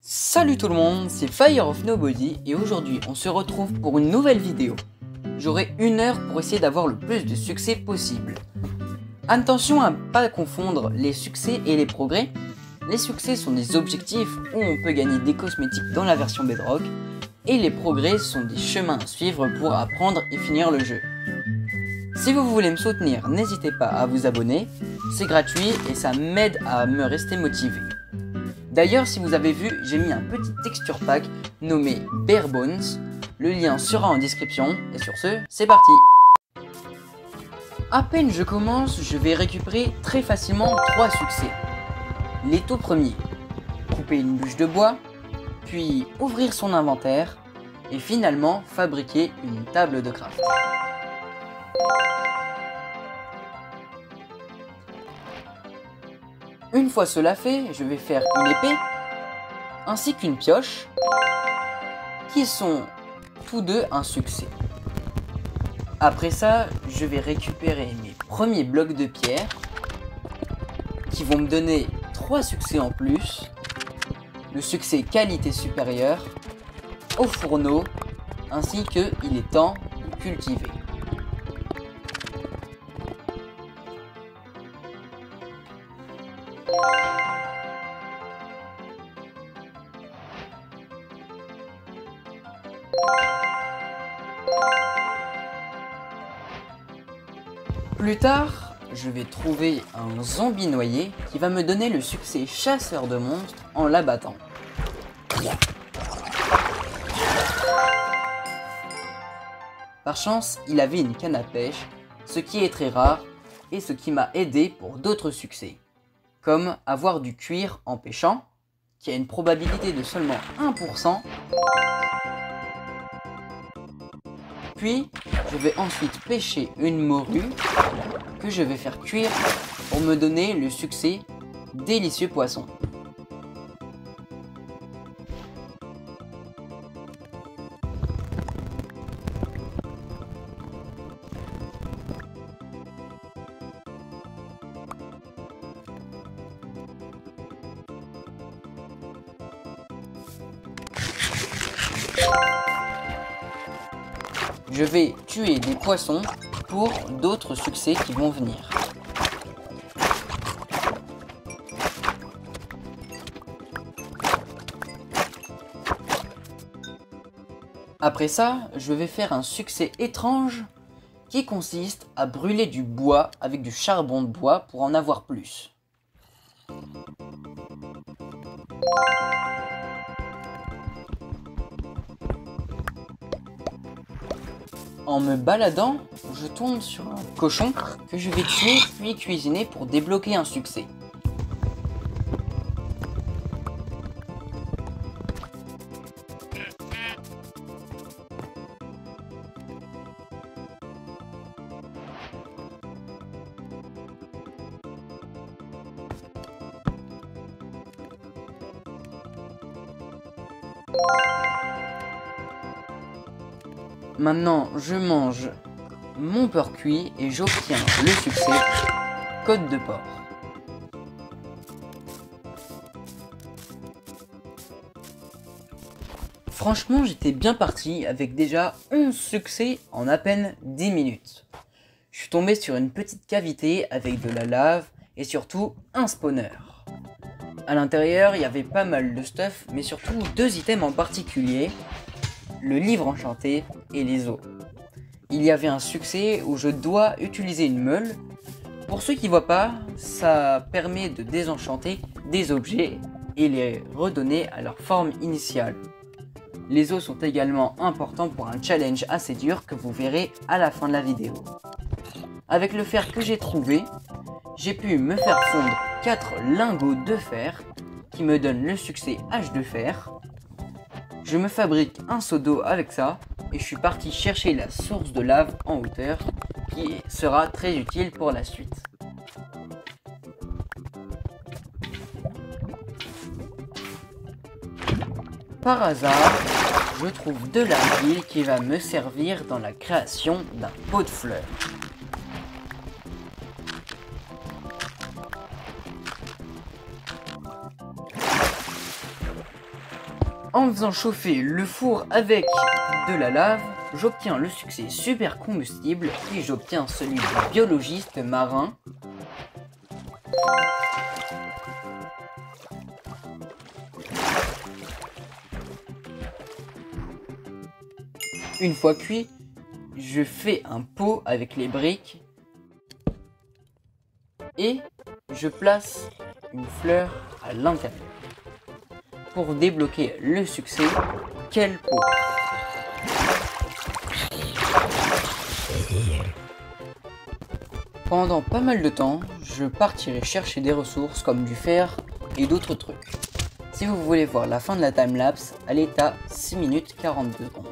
Salut tout le monde, c'est Fire of Nobody et aujourd'hui on se retrouve pour une nouvelle vidéo. J'aurai 1 heure pour essayer d'avoir le plus de succès possible. Attention à ne pas confondre les succès et les progrès. Les succès sont des objectifs où on peut gagner des cosmétiques dans la version Bedrock et les progrès sont des chemins à suivre pour apprendre et finir le jeu. Si vous voulez me soutenir, n'hésitez pas à vous abonner, c'est gratuit et ça m'aide à me rester motivé. D'ailleurs, si vous avez vu, j'ai mis un petit texture pack nommé Bare Bones. Le lien sera en description. Et sur ce, c'est parti. À peine je commence, je vais récupérer très facilement 3 succès. Les tout premiers, couper une bûche de bois, puis ouvrir son inventaire, et finalement fabriquer une table de craft. Une fois cela fait, je vais faire une épée, ainsi qu'une pioche, qui sont tous deux un succès. Après ça, je vais récupérer mes premiers blocs de pierre, qui vont me donner 3 succès en plus, le succès qualité supérieure, au fourneau, ainsi que il est temps de cultiver. Plus tard, je vais trouver un zombie noyé qui va me donner le succès chasseur de monstres en l'abattant. Par chance, il avait une canne à pêche, ce qui est très rare et ce qui m'a aidé pour d'autres succès, comme avoir du cuir en pêchant, qui a une probabilité de seulement 1%. Puis, je vais ensuite pêcher une morue que je vais faire cuire pour me donner le succès délicieux poisson. Je vais tuer des poissons pour d'autres succès qui vont venir. Après ça, je vais faire un succès étrange qui consiste à brûler du bois avec du charbon de bois pour en avoir plus. En me baladant, je tombe sur un cochon que je vais tuer puis cuisiner pour débloquer un succès. Maintenant, je mange mon porc cuit et j'obtiens le succès côte de porc. Franchement, j'étais bien parti avec déjà 11 succès en à peine 10 minutes. Je suis tombé sur une petite cavité avec de la lave et surtout un spawner. À l'intérieur, il y avait pas mal de stuff, mais surtout 2 items en particulier. Le livre enchanté et les os. Il y avait un succès où je dois utiliser une meule. Pour ceux qui ne voient pas, ça permet de désenchanter des objets et les redonner à leur forme initiale. Les os sont également importants pour un challenge assez dur que vous verrez à la fin de la vidéo. Avec le fer que j'ai trouvé, j'ai pu me faire fondre 4 lingots de fer qui me donnent le succès H de fer. Je me fabrique un seau d'eau avec ça et je suis parti chercher la source de lave en hauteur qui sera très utile pour la suite. Par hasard, je trouve de l'argile qui va me servir dans la création d'un pot de fleurs. En faisant chauffer le four avec de la lave, j'obtiens le succès super combustible et j'obtiens celui du biologiste marin. Une fois cuit, je fais un pot avec les briques et je place une fleur à l'intérieur. Pour débloquer le succès, quel pot! Pendant pas mal de temps, je partirai chercher des ressources comme du fer et d'autres trucs. Si vous voulez voir la fin de la timelapse, elle est à 6 minutes 42 secondes.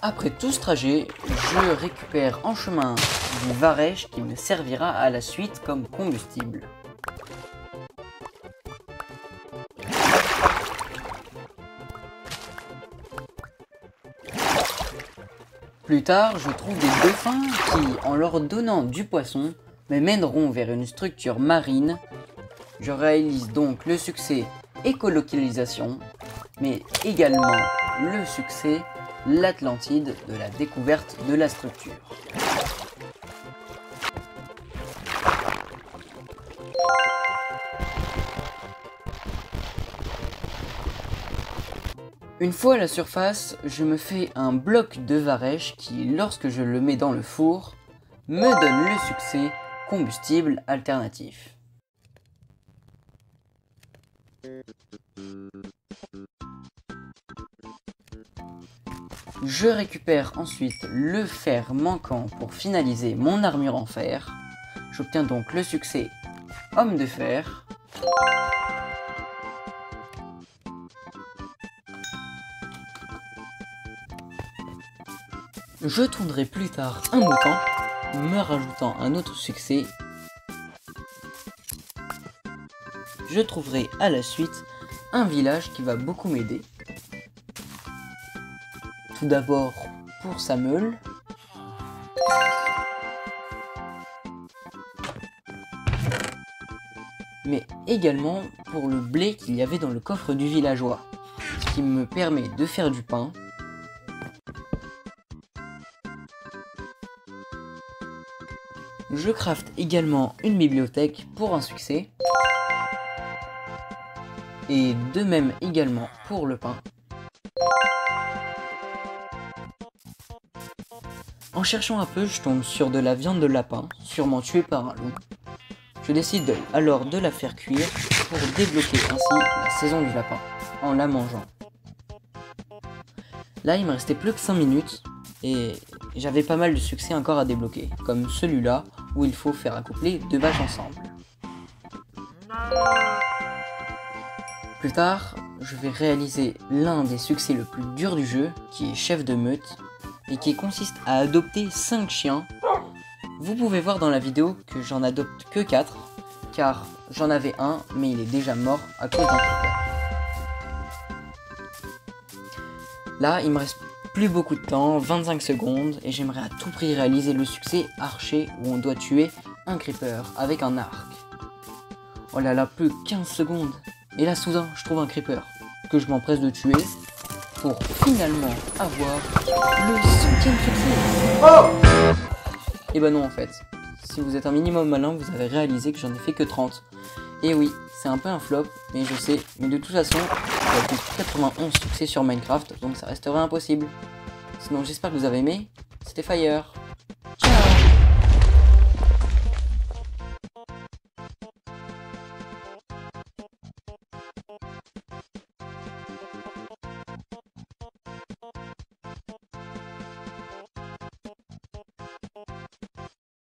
Après tout ce trajet, je récupère en chemin du varech qui me servira à la suite comme combustible. Plus tard, je trouve des dauphins qui, en leur donnant du poisson, me mèneront vers une structure marine. Je réalise donc le succès écolocalisation, mais également le succès l'Atlantide de la découverte de la structure. Une fois à la surface, je me fais un bloc de varech qui, lorsque je le mets dans le four, me donne le succès combustible alternatif. Je récupère ensuite le fer manquant pour finaliser mon armure en fer. J'obtiens donc le succès homme de fer. Je tournerai plus tard un mouton, me rajoutant un autre succès. Je trouverai à la suite un village qui va beaucoup m'aider. Tout d'abord pour sa meule. Mais également pour le blé qu'il y avait dans le coffre du villageois. Ce qui me permet de faire du pain. Je crafte également une bibliothèque pour un succès. Et de même également pour le pain. En cherchant un peu, je tombe sur de la viande de lapin, sûrement tuée par un loup. Je décide alors de la faire cuire pour débloquer ainsi la saison du lapin, en la mangeant. Là, il me restait plus que 5 minutes, et j'avais pas mal de succès encore à débloquer, comme celui-là, où il faut faire accoupler 2 vaches ensemble. Plus tard, je vais réaliser l'un des succès le plus dur du jeu, qui est chef de meute, et qui consiste à adopter 5 chiens. Vous pouvez voir dans la vidéo que j'en adopte que 4, car j'en avais un, mais il est déjà mort à cause d'un creeper. Là, il me reste plus beaucoup de temps, 25 secondes, et j'aimerais à tout prix réaliser le succès archer où on doit tuer un creeper avec un arc. Oh là là, plus 15 secondes. Et là, soudain, je trouve un creeper que je m'empresse de tuer pour finalement avoir le 5e succès. Oh! Et bah non, en fait. Si vous êtes un minimum malin, vous avez réalisé que j'en ai fait que 30. Et oui, c'est un peu un flop, mais je sais. Mais de toute façon, j'ai plus 91 succès sur Minecraft, donc ça resterait impossible. Sinon, j'espère que vous avez aimé. C'était Fire.